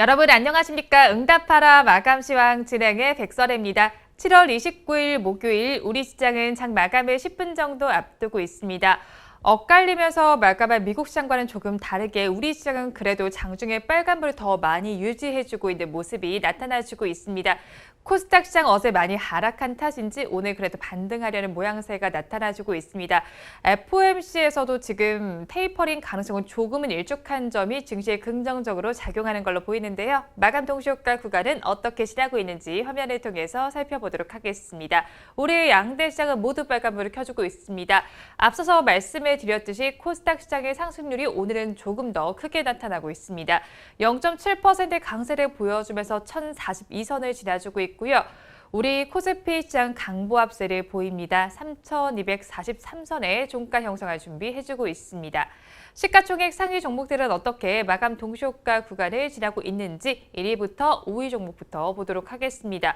여러분 안녕하십니까? 응답하라 마감시황 진행의 백설혜입니다. 7월 29일 목요일 우리 시장은 장 마감을 10분 정도 앞두고 있습니다. 엇갈리면서 마감한 미국 시장과는 조금 다르게 우리 시장은 그래도 장중에 빨간불을 더 많이 유지해주고 있는 모습이 나타나주고 있습니다. 코스닥 시장 어제 많이 하락한 탓인지 오늘 그래도 반등하려는 모양새가 나타나주고 있습니다. FOMC에서도 지금 테이퍼링 가능성은 조금은 일축한 점이 증시에 긍정적으로 작용하는 걸로 보이는데요. 마감 동시효과 구간은 어떻게 지나고 있는지 화면을 통해서 살펴보도록 하겠습니다. 올해 양대 시장은 모두 빨간불을 켜주고 있습니다. 앞서서 말씀을 드렸듯이 코스닥 시장의 상승률이 오늘은 조금 더 크게 나타나고 있습니다. 0.7%의 강세를 보여주면서 1042선을 지나주고 있고요. 우리 코스피 시장 강보합세를 보입니다. 3243선에 종가 형성할 준비해주고 있습니다. 시가총액 상위 종목들은 어떻게 마감 동시효과 구간을 지나고 있는지 1위부터 5위 종목부터 보도록 하겠습니다.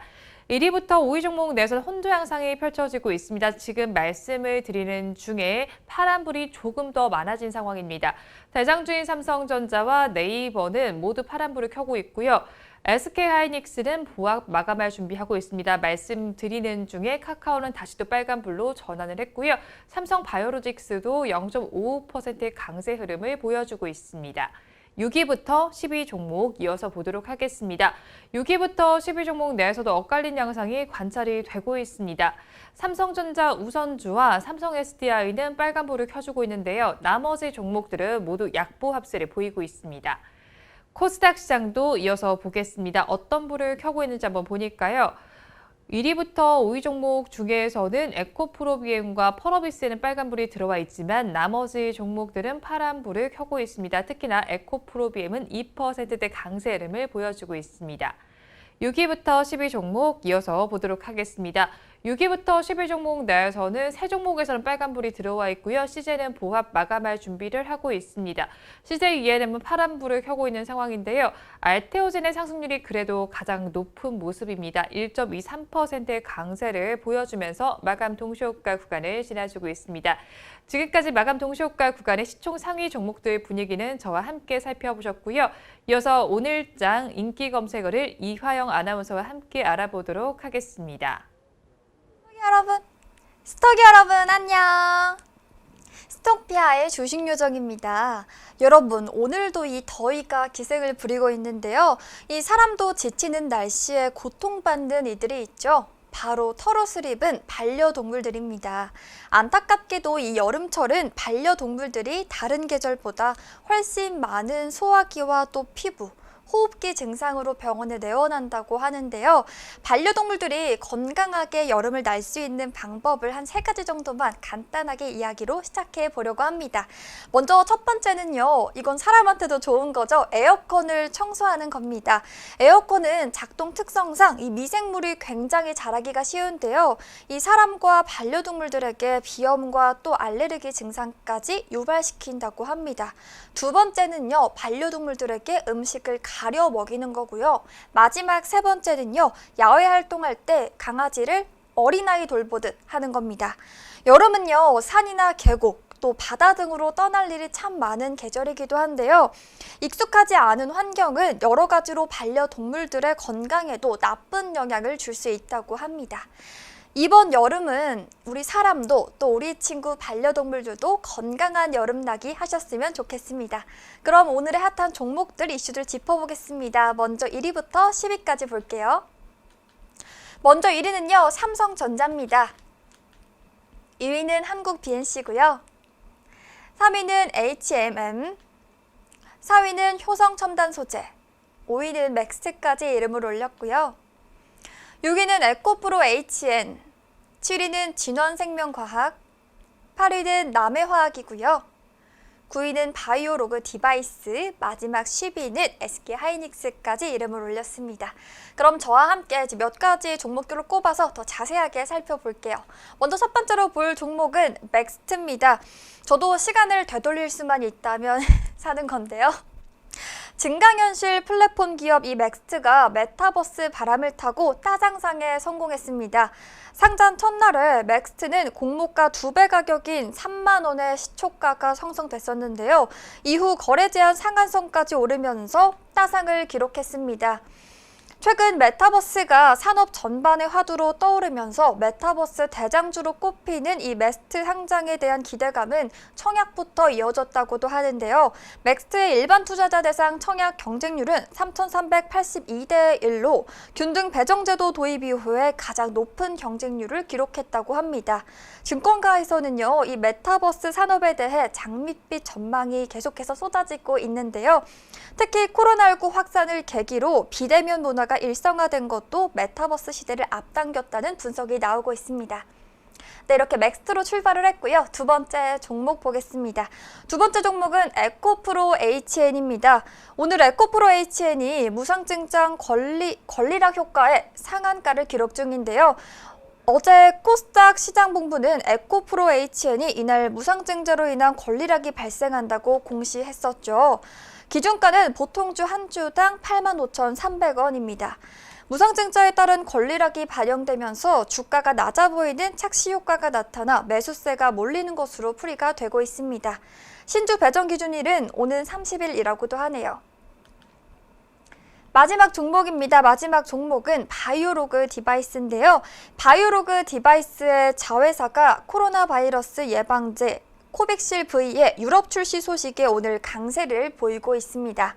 1위부터 5위 종목 내에서 혼조 양상이 펼쳐지고 있습니다. 지금 말씀을 드리는 중에 파란불이 조금 더 많아진 상황입니다. 대장주인 삼성전자와 네이버는 모두 파란불을 켜고 있고요. SK하이닉스는 보합 마감할 준비하고 있습니다. 말씀드리는 중에 카카오는 다시 또 빨간불로 전환을 했고요. 삼성바이오로직스도 0.55%의 강세 흐름을 보여주고 있습니다. 6위부터 10위 종목 이어서 보도록 하겠습니다. 6위부터 10위 종목 내에서도 엇갈린 양상이 관찰이 되고 있습니다. 삼성전자 우선주와 삼성 SDI는 빨간불을 켜주고 있는데요. 나머지 종목들은 모두 약보 합세를 보이고 있습니다. 코스닥 시장도 이어서 보겠습니다. 어떤 불을 켜고 있는지 한번 보니까요. 1위부터 5위 종목 중에서는 에코프로비엠과 펄어비스에는 빨간불이 들어와 있지만 나머지 종목들은 파란불을 켜고 있습니다. 특히나 에코프로비엠은 2%대 강세 흐름을 보여주고 있습니다. 6위부터 10위 종목 이어서 보도록 하겠습니다. 6위부터 10위 종목 내에서는 세 종목에서는 빨간불이 들어와 있고요. CJ는 보합 마감할 준비를 하고 있습니다. CJ ENM은 파란불을 켜고 있는 상황인데요. 알테오젠의 상승률이 그래도 가장 높은 모습입니다. 1.23%의 강세를 보여주면서 마감 동시효과 구간을 지나주고 있습니다. 지금까지 마감 동시효과 구간의 시총 상위 종목들 분위기는 저와 함께 살펴보셨고요. 이어서 오늘장 인기 검색어를 이화영 아나운서와 함께 알아보도록 하겠습니다. 스톡 여러분 안녕. 스톡피아의 주식 요정입니다. 여러분 오늘도 이 더위가 기색을 부리고 있는데요. 이 사람도 지치는 날씨에 고통받는 이들이 있죠. 바로 털옷을 입은 반려동물들입니다. 안타깝게도 이 여름철은 반려동물들이 다른 계절보다 훨씬 많은 소화기와 또 피부, 호흡기 증상으로 병원에 내원한다고 하는데요. 반려동물들이 건강하게 여름을 날 수 있는 방법을 한 3가지 정도만 간단하게 이야기로 시작해 보려고 합니다. 먼저 첫 번째는요. 이건 사람한테도 좋은 거죠. 에어컨을 청소하는 겁니다. 에어컨은 작동 특성상 이 미생물이 굉장히 자라기가 쉬운데요. 이 사람과 반려동물들에게 비염과 또 알레르기 증상까지 유발시킨다고 합니다. 두 번째는요. 반려동물들에게 음식을 가려 먹이는 거고요. 마지막 세 번째는요. 야외 활동할 때 강아지를 어린아이 돌보듯 하는 겁니다. 여름은요. 산이나 계곡, 또 바다 등으로 떠날 일이 참 많은 계절이기도 한데요. 익숙하지 않은 환경은 여러 가지로 반려동물들의 건강에도 나쁜 영향을 줄 수 있다고 합니다. 이번 여름은 우리 사람도 또 우리 친구 반려동물들도 건강한 여름나기 하셨으면 좋겠습니다. 그럼 오늘의 핫한 종목들 이슈들 짚어보겠습니다. 먼저 1위부터 10위까지 볼게요. 먼저 1위는요. 삼성전자입니다. 2위는 한국 BNC고요. 3위는 HMM, 4위는 효성첨단소재, 5위는 맥스까지 이름을 올렸고요. 6위는 에코프로 HN, 7위는 진원생명과학, 8위는 남해화학이고요. 9위는 바이오로그 디바이스, 마지막 10위는 SK하이닉스까지 이름을 올렸습니다. 그럼 저와 함께 몇 가지 종목들을 꼽아서 더 자세하게 살펴볼게요. 먼저 첫 번째로 볼 종목은 맥스트입니다. 저도 시간을 되돌릴 수만 있다면 사는 건데요. 증강현실 플랫폼 기업 이 맥스트가 메타버스 바람을 타고 따상상에 성공했습니다. 상장 첫날에 맥스트는 공모가 2배 가격인 3만 원의 시초가가 형성됐었는데요. 이후 거래 제한 상한선까지 오르면서 따상을 기록했습니다. 최근 메타버스가 산업 전반의 화두로 떠오르면서 메타버스 대장주로 꼽히는 이 맥스트 상장에 대한 기대감은 청약부터 이어졌다고도 하는데요. 맥스트의 일반 투자자 대상 청약 경쟁률은 3,382대 1로 균등 배정제도 도입 이후에 가장 높은 경쟁률을 기록했다고 합니다. 증권가에서는요, 이 메타버스 산업에 대해 장밋빛 전망이 계속해서 쏟아지고 있는데요. 특히 코로나19 확산을 계기로 비대면 문화가 일상화된 것도 메타버스 시대를 앞당겼다는 분석이 나오고 있습니다. 네, 이렇게 맥스트로 출발을 했고요. 두 번째 종목 보겠습니다. 두 번째 종목은 에코프로 HN입니다. 오늘 에코프로 HN이 무상증자 권리락 효과에 상한가를 기록 중인데요. 어제 코스닥 시장본부는 에코프로 HN이 이날 무상증자로 인한 권리락이 발생한다고 공시했었죠. 기준가는 보통주 한 주당 85,300원입니다. 무상증자에 따른 권리락이 반영되면서 주가가 낮아 보이는 착시 효과가 나타나 매수세가 몰리는 것으로 풀이가 되고 있습니다. 신주 배정 기준일은 오는 30일이라고도 하네요. 마지막 종목입니다. 마지막 종목은 바이오로그 디바이스인데요. 바이오로그 디바이스의 자회사가 코로나 바이러스 예방제 코빅실 V의 유럽 출시 소식에 오늘 강세를 보이고 있습니다.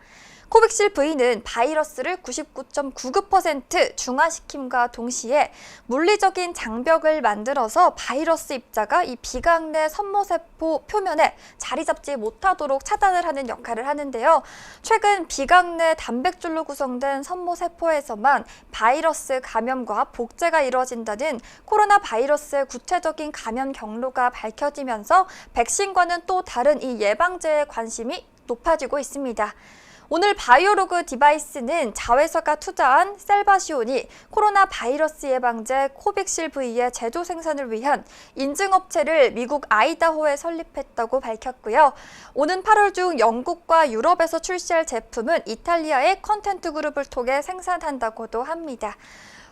코빅실 V는 바이러스를 99.99% 중화시킴과 동시에 물리적인 장벽을 만들어서 바이러스 입자가 이 비강 내 섬모세포 표면에 자리 잡지 못하도록 차단을 하는 역할을 하는데요. 최근 비강 내 단백질로 구성된 섬모세포에서만 바이러스 감염과 복제가 이루어진다는 코로나 바이러스의 구체적인 감염 경로가 밝혀지면서 백신과는 또 다른 이 예방제에 관심이 높아지고 있습니다. 오늘 바이오로그 디바이스는 자회사가 투자한 셀바시온이 코로나 바이러스 예방제 코빅실 V의 제조 생산을 위한 인증업체를 미국 아이다호에 설립했다고 밝혔고요. 오는 8월 중 영국과 유럽에서 출시할 제품은 이탈리아의 컨텐트 그룹을 통해 생산한다고도 합니다.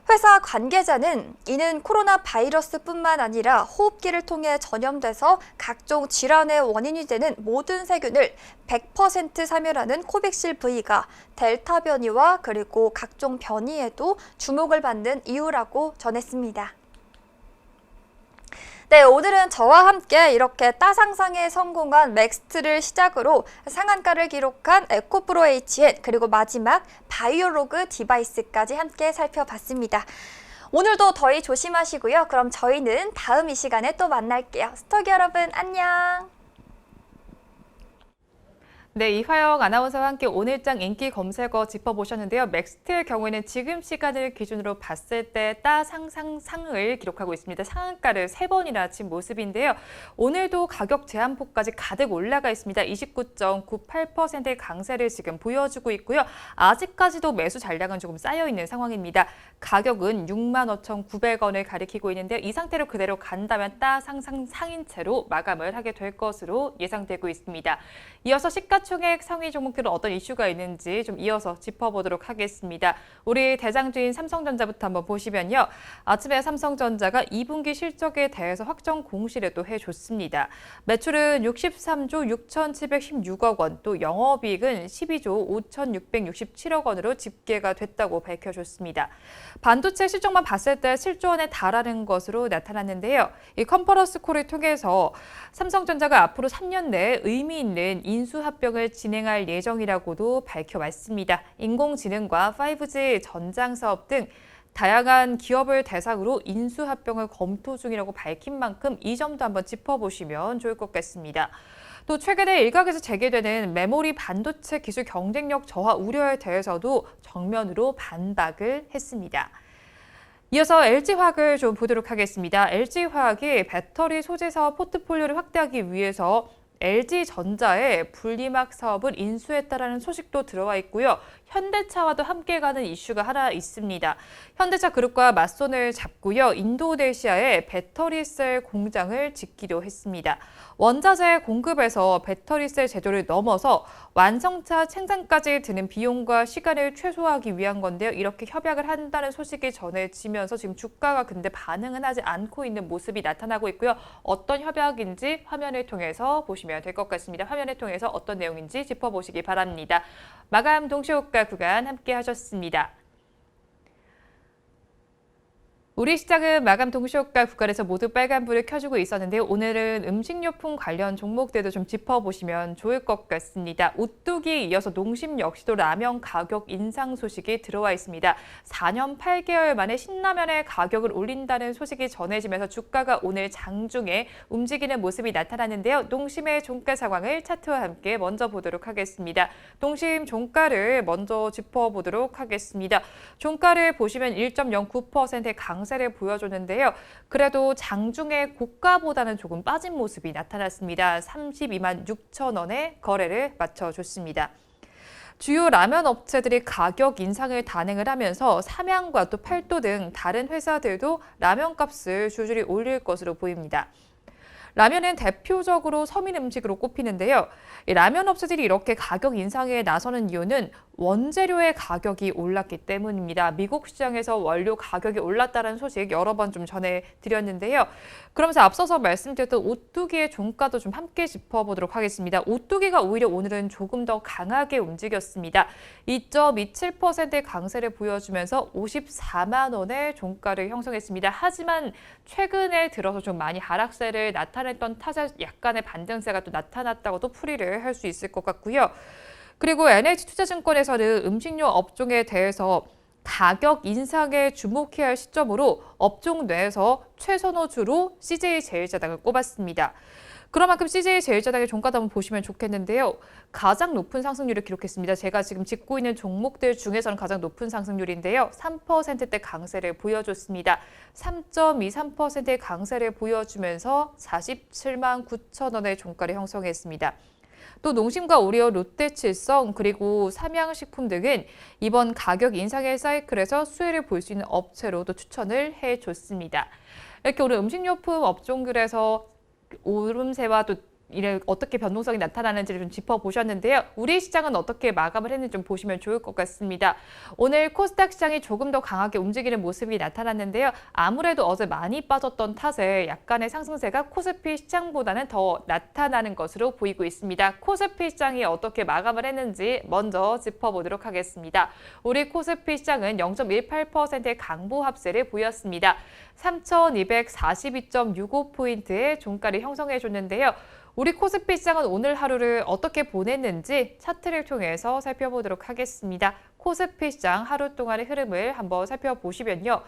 회사 관계자는 이는 코로나 바이러스뿐만 아니라 호흡기를 통해 전염돼서 각종 질환의 원인이 되는 모든 세균을 100% 사멸하는 코빅실 V가 델타 변이와 그리고 각종 변이에도 주목을 받는 이유라고 전했습니다. 네, 오늘은 저와 함께 이렇게 따상상에 성공한 맥스트를 시작으로 상한가를 기록한 에코프로 HN 그리고 마지막 바이오로그 디바이스까지 함께 살펴봤습니다. 오늘도 더위 조심하시고요. 그럼 저희는 다음 이 시간에 또 만날게요. 스토기 여러분 안녕. 네, 이화영 아나운서와 함께 오늘장 인기 검색어 짚어보셨는데요. 맥스트의 경우에는 지금 시간을 기준으로 봤을 때 따상상상을 기록하고 있습니다. 상한가를 3번이나 친 모습인데요. 오늘도 가격 제한폭까지 가득 올라가 있습니다. 29.98%의 강세를 지금 보여주고 있고요. 아직까지도 매수 잔량은 조금 쌓여있는 상황입니다. 가격은 65,900원을 가리키고 있는데요. 이 상태로 그대로 간다면 따상상상인 채로 마감을 하게 될 것으로 예상되고 있습니다. 이어서 시가총액 상위 종목들은 어떤 이슈가 있는지 좀 이어서 짚어보도록 하겠습니다. 우리 대장주인 삼성전자부터 한번 보시면요. 아침에 삼성전자가 2분기 실적에 대해서 확정 공시를 또 해줬습니다. 매출은 63조 6,716억 원, 또 영업이익은 12조 5,667억 원으로 집계가 됐다고 밝혀줬습니다. 반도체 실적만 봤을 때 7조 원에 달하는 것으로 나타났는데요. 이 컨퍼런스 콜을 통해서 삼성전자가 앞으로 3년 내에 의미 있는 인수합병을 진행할 예정이라고도 밝혀왔습니다. 인공지능과 5G 전장 사업 등 다양한 기업을 대상으로 인수합병을 검토 중이라고 밝힌 만큼 이 점도 한번 짚어보시면 좋을 것 같습니다. 또 최근에 일각에서 제기되는 메모리 반도체 기술 경쟁력 저하 우려에 대해서도 정면으로 반박을 했습니다. 이어서 LG화학을 좀 보도록 하겠습니다. LG화학이 배터리 소재 사업 포트폴리오를 확대하기 위해서 LG전자의 분리막 사업을 인수했다라는 소식도 들어와 있고요. 현대차와도 함께 가는 이슈가 하나 있습니다. 현대차 그룹과 맞손을 잡고요. 인도네시아에 배터리셀 공장을 짓기로 했습니다. 원자재 공급에서 배터리셀 제조를 넘어서 완성차 생산까지 드는 비용과 시간을 최소화하기 위한 건데요. 이렇게 협약을 한다는 소식이 전해지면서 지금 주가가 근데 반응은 하지 않고 있는 모습이 나타나고 있고요. 어떤 협약인지 화면을 통해서 보시면 될 것 같습니다. 화면을 통해서 어떤 내용인지 짚어보시기 바랍니다. 마감 동시호가 구간 함께 하셨습니다. 우리 시장은 마감 동시호가 구간에서 모두 빨간불을 켜주고 있었는데요. 오늘은 음식료품 관련 종목들도 좀 짚어보시면 좋을 것 같습니다. 오뚜기에 이어서 농심 역시도 라면 가격 인상 소식이 들어와 있습니다. 4년 8개월 만에 신라면의 가격을 올린다는 소식이 전해지면서 주가가 오늘 장중에 움직이는 모습이 나타났는데요. 농심의 종가 상황을 차트와 함께 먼저 보도록 하겠습니다. 농심 종가를 먼저 짚어보도록 하겠습니다. 종가를 보시면 1.09%의 강세를 보여줬는데요. 그래도 장중에 고가보다는 조금 빠진 모습이 나타났습니다. 32만 6천 원에 거래를 마쳐줬습니다. 주요 라면 업체들이 가격 인상을 단행을 하면서 삼양과 또 팔도 등 다른 회사들도 라면 값을 줄줄이 올릴 것으로 보입니다. 라면은 대표적으로 서민 음식으로 꼽히는데요. 라면 업체들이 이렇게 가격 인상에 나서는 이유는 원재료의 가격이 올랐기 때문입니다. 미국 시장에서 원료 가격이 올랐다는 소식 여러 번 좀 전해드렸는데요. 그러면서 앞서서 말씀드렸던 오뚜기의 종가도 좀 함께 짚어보도록 하겠습니다. 오뚜기가 오히려 오늘은 조금 더 강하게 움직였습니다. 2.27%의 강세를 보여주면서 54만 원의 종가를 형성했습니다. 하지만 최근에 들어서 좀 많이 하락세를 나타냈던 탓에 약간의 반등세가 또 나타났다고도 풀이를 할 수 있을 것 같고요. 그리고 NH투자증권에서는 음식료 업종에 대해서 가격 인상에 주목해야 할 시점으로 업종 내에서 최선호주로 CJ제일제당을 꼽았습니다. 그런 만큼 CJ제일제당의 종가도 한번 보시면 좋겠는데요. 가장 높은 상승률을 기록했습니다. 제가 지금 짚고 있는 종목들 중에서는 가장 높은 상승률인데요. 3%대 강세를 보여줬습니다. 3.23%의 강세를 보여주면서 47만 9천 원의 종가를 형성했습니다. 또 농심과 오리온, 롯데칠성 그리고 삼양식품 등은 이번 가격 인상의 사이클에서 수혜를 볼 수 있는 업체로도 추천을 해줬습니다. 이렇게 오늘 음식료품 업종들에서 오름세와 또 이래 어떻게 변동성이 나타나는지를 좀 짚어보셨는데요. 우리 시장은 어떻게 마감을 했는지 좀 보시면 좋을 것 같습니다. 오늘 코스닥 시장이 조금 더 강하게 움직이는 모습이 나타났는데요. 아무래도 어제 많이 빠졌던 탓에 약간의 상승세가 코스피 시장보다는 더 나타나는 것으로 보이고 있습니다. 코스피 시장이 어떻게 마감을 했는지 먼저 짚어보도록 하겠습니다. 우리 코스피 시장은 0.18%의 강보 합세를 보였습니다. 3,242.65포인트의 종가를 형성해줬는데요. 우리 코스피 시장은 오늘 하루를 어떻게 보냈는지 차트를 통해서 살펴보도록 하겠습니다. 코스피 시장 하루 동안의 흐름을 한번 살펴보시면요.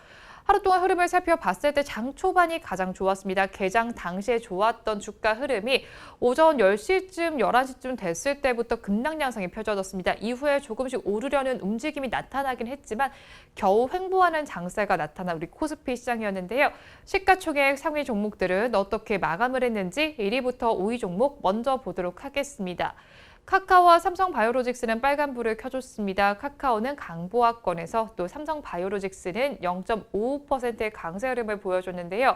하루 동안 흐름을 살펴봤을 때 장 초반이 가장 좋았습니다. 개장 당시에 좋았던 주가 흐름이 오전 10시쯤, 11시쯤 됐을 때부터 급락 양상이 펼쳐졌습니다. 이후에 조금씩 오르려는 움직임이 나타나긴 했지만 겨우 횡보하는 장세가 나타난 우리 코스피 시장이었는데요. 시가총액 상위 종목들은 어떻게 마감을 했는지 1위부터 5위 종목 먼저 보도록 하겠습니다. 카카오와 삼성바이오로직스는 빨간불을 켜줬습니다. 카카오는 강보합권에서 또 삼성바이오로직스는 0.55%의 강세 흐름을 보여줬는데요.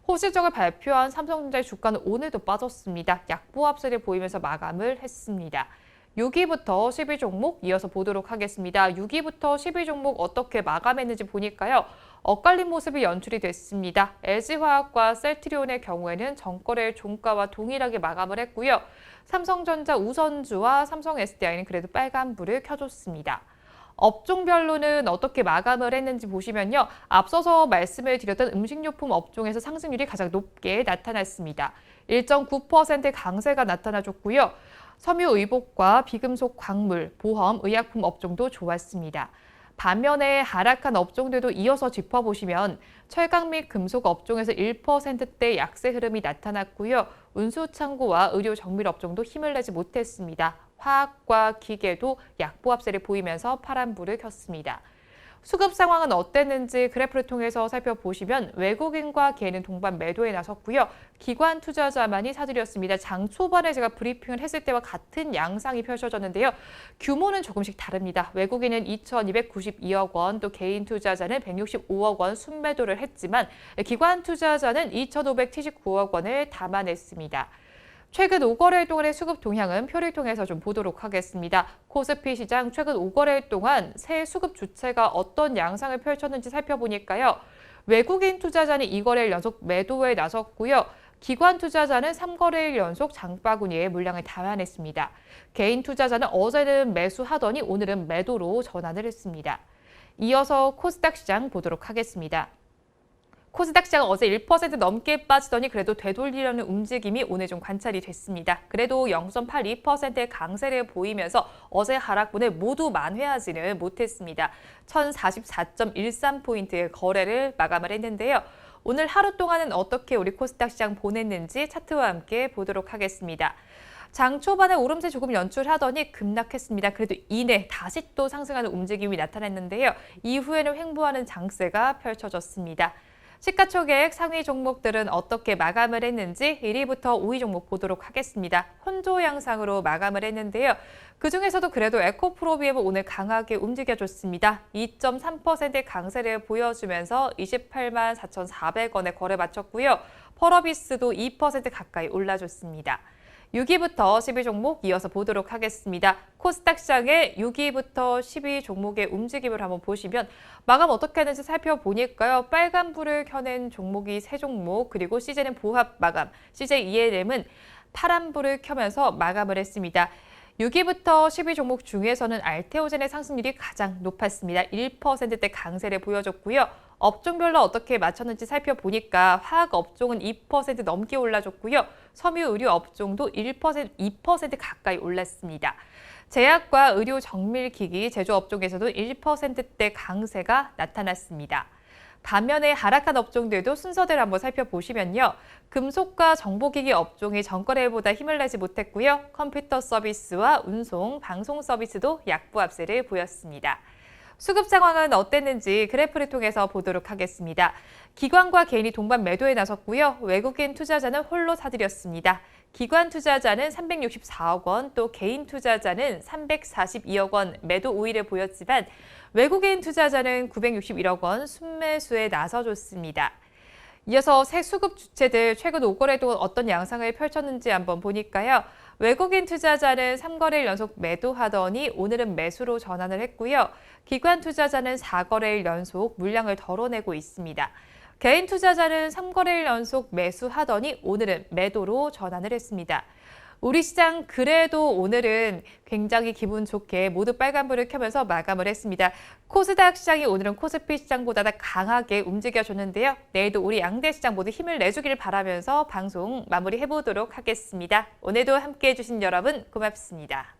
호실적을 발표한 삼성전자의 주가는 오늘도 빠졌습니다. 약보합세를 보이면서 마감을 했습니다. 6위부터 10위 종목 이어서 보도록 하겠습니다. 6위부터 10위 종목 어떻게 마감했는지 보니까요. 엇갈린 모습이 연출이 됐습니다. LG화학과 셀트리온의 경우에는 전거래 종가와 동일하게 마감을 했고요. 삼성전자 우선주와 삼성 SDI는 그래도 빨간불을 켜줬습니다. 업종별로는 어떻게 마감을 했는지 보시면요. 앞서서 말씀을 드렸던 음식료품 업종에서 상승률이 가장 높게 나타났습니다. 1.9%의 강세가 나타나줬고요. 섬유의복과 비금속 광물, 보험, 의약품 업종도 좋았습니다. 반면에 하락한 업종들도 이어서 짚어보시면 철강 및 금속 업종에서 1%대 약세 흐름이 나타났고요. 운수창고와 의료 정밀 업종도 힘을 내지 못했습니다. 화학과 기계도 약보합세를 보이면서 파란불을 켰습니다. 수급 상황은 어땠는지 그래프를 통해서 살펴보시면 외국인과 개인은 동반 매도에 나섰고요. 기관 투자자만이 사들였습니다. 장 초반에 제가 브리핑을 했을 때와 같은 양상이 펼쳐졌는데요. 규모는 조금씩 다릅니다. 외국인은 2,292억 원, 또 개인 투자자는 165억 원 순매도를 했지만 기관 투자자는 2,579억 원을 담아냈습니다. 최근 5거래일 동안의 수급 동향은 표를 통해서 좀 보도록 하겠습니다. 코스피 시장 최근 5거래일 동안 새 수급 주체가 어떤 양상을 펼쳤는지 살펴보니까요. 외국인 투자자는 2거래일 연속 매도에 나섰고요. 기관 투자자는 3거래일 연속 장바구니에 물량을 담아냈습니다. 개인 투자자는 어제는 매수하더니 오늘은 매도로 전환을 했습니다. 이어서 코스닥 시장 보도록 하겠습니다. 코스닥 시장은 어제 1% 넘게 빠지더니 그래도 되돌리려는 움직임이 오늘 좀 관찰이 됐습니다. 그래도 0.82%의 강세를 보이면서 어제 하락분을 모두 만회하지는 못했습니다. 1044.13포인트의 거래를 마감을 했는데요. 오늘 하루 동안은 어떻게 우리 코스닥 시장 보냈는지 차트와 함께 보도록 하겠습니다. 장 초반에 오름세 조금 연출하더니 급락했습니다. 그래도 이내 다시 또 상승하는 움직임이 나타났는데요. 이후에는 횡보하는 장세가 펼쳐졌습니다. 시가총액 상위 종목들은 어떻게 마감을 했는지 1위부터 5위 종목 보도록 하겠습니다. 혼조 양상으로 마감을 했는데요. 그중에서도 그래도 에코프로비엠은 오늘 강하게 움직여줬습니다. 2.3%의 강세를 보여주면서 28만 4,400원에 거래 마쳤고요. 펄어비스도 2% 가까이 올라줬습니다. 6위부터 10위 종목 이어서 보도록 하겠습니다. 코스닥 시장의 6위부터 10위 종목의 움직임을 한번 보시면 마감 어떻게 하는지 살펴보니까요. 빨간 불을 켜낸 종목이 3종목, 그리고 CJ는 보합 마감, CJ ELM은 파란 불을 켜면서 마감을 했습니다. 6위부터 10위 종목 중에서는 알테오젠의 상승률이 가장 높았습니다. 1%대 강세를 보여줬고요. 업종별로 어떻게 맞췄는지 살펴보니까 화학 업종은 2% 넘게 올라줬고요. 섬유 의료 업종도 2% 가까이 올랐습니다. 제약과 의료 정밀기기 제조 업종에서도 1%대 강세가 나타났습니다. 반면에 하락한 업종들도 순서대로 한번 살펴보시면요. 금속과 정보기기 업종이 전거래보다 힘을 내지 못했고요. 컴퓨터 서비스와 운송, 방송 서비스도 약보합세를 보였습니다. 수급 상황은 어땠는지 그래프를 통해서 보도록 하겠습니다. 기관과 개인이 동반 매도에 나섰고요. 외국인 투자자는 홀로 사들였습니다. 기관 투자자는 364억 원, 또 개인 투자자는 342억 원 매도 우위를 보였지만 외국인 투자자는 961억 원 순매수에 나서줬습니다. 이어서 새 수급 주체들 최근 5거래 동안 어떤 양상을 펼쳤는지 한번 보니까요. 외국인 투자자는 3거래일 연속 매도하더니 오늘은 매수로 전환을 했고요. 기관 투자자는 4거래일 연속 물량을 덜어내고 있습니다. 개인 투자자는 3거래일 연속 매수하더니 오늘은 매도로 전환을 했습니다. 우리 시장 그래도 오늘은 굉장히 기분 좋게 모두 빨간불을 켜면서 마감을 했습니다. 코스닥 시장이 오늘은 코스피 시장보다 강하게 움직여줬는데요. 내일도 우리 양대 시장 모두 힘을 내주길 바라면서 방송 마무리해보도록 하겠습니다. 오늘도 함께해 주신 여러분 고맙습니다.